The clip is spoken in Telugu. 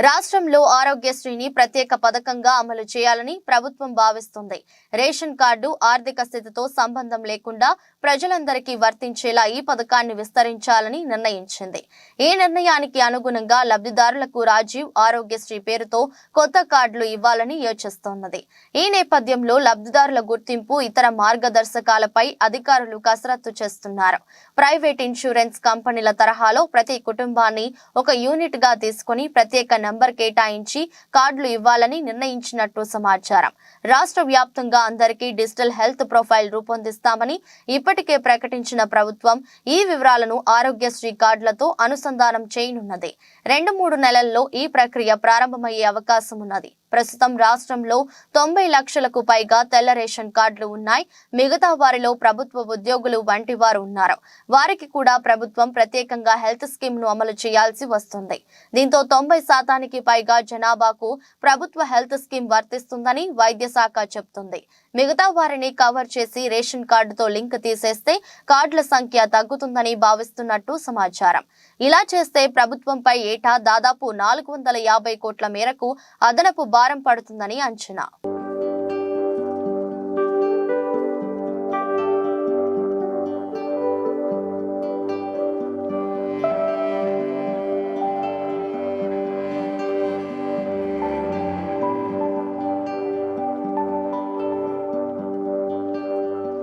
రాష్ట్రంలో ఆరోగ్యశ్రీని ప్రత్యేక పథకంగా అమలు చేయాలని ప్రభుత్వం భావిస్తుంది. రేషన్ కార్డు ఆర్థిక స్థితితో సంబంధం లేకుండా ప్రజలందరికీ వర్తించేలా ఈ పథకాన్ని విస్తరించాలని నిర్ణయించింది. ఈ నిర్ణయానికి అనుగుణంగా లబ్ధిదారులకు రాజీవ్ ఆరోగ్యశ్రీ పేరుతో కొత్త కార్డులు ఇవ్వాలని యోచిస్తోన్నది. ఈ నేపథ్యంలో లబ్ధిదారుల గుర్తింపు, ఇతర మార్గదర్శకాలపై అధికారులు కసరత్తు చేస్తున్నారు. ప్రైవేట్ ఇన్సూరెన్స్ కంపెనీల తరహాలో ప్రతి కుటుంబాన్ని ఒక యూనిట్ గా తీసుకుని ప్రత్యేక నంబర్ కేటాయించి కార్డులు ఇవ్వాలని నిర్ణయించినట్టు సమాచారం. రాష్ట్ర వ్యాప్తంగా అందరికీ డిజిటల్ హెల్త్ ప్రొఫైల్ రూపొందిస్తామని ఇప్పటికే ప్రకటించిన ప్రభుత్వం ఈ వివరాలను ఆరోగ్యశ్రీ కార్డులతో అనుసంధానం చేయనున్నది. 2-3 నెలల్లో ఈ ప్రక్రియ ప్రారంభమయ్యే అవకాశం ఉన్నది. ప్రస్తుతం రాష్ట్రంలో 90 లక్షలకు పైగా తెల్ల రేషన్ కార్డులు ఉన్నాయి. మిగతా వారిలో ప్రభుత్వ ఉద్యోగులు వంటి వారు ఉన్నారు. వారికి కూడా ప్రభుత్వం ప్రత్యేకంగా హెల్త్ స్కీమ్ ను అమలు చేయాల్సి వస్తుంది. దీంతో 90% పైగా జనాభాకు ప్రభుత్వ హెల్త్ స్కీమ్ వర్తిస్తుందని వైద్య శాఖ చెబుతుంది. మిగతా వారిని కవర్ చేసి రేషన్ కార్డుతో లింక్ తీసేస్తే కార్డుల సంఖ్య తగ్గుతుందని భావిస్తున్నట్టు సమాచారం. ఇలా చేస్తే ప్రభుత్వంపై ఏటా దాదాపు 450 కోట్ల మేరకు అదనపు భారం పడుతుందని అంచనా.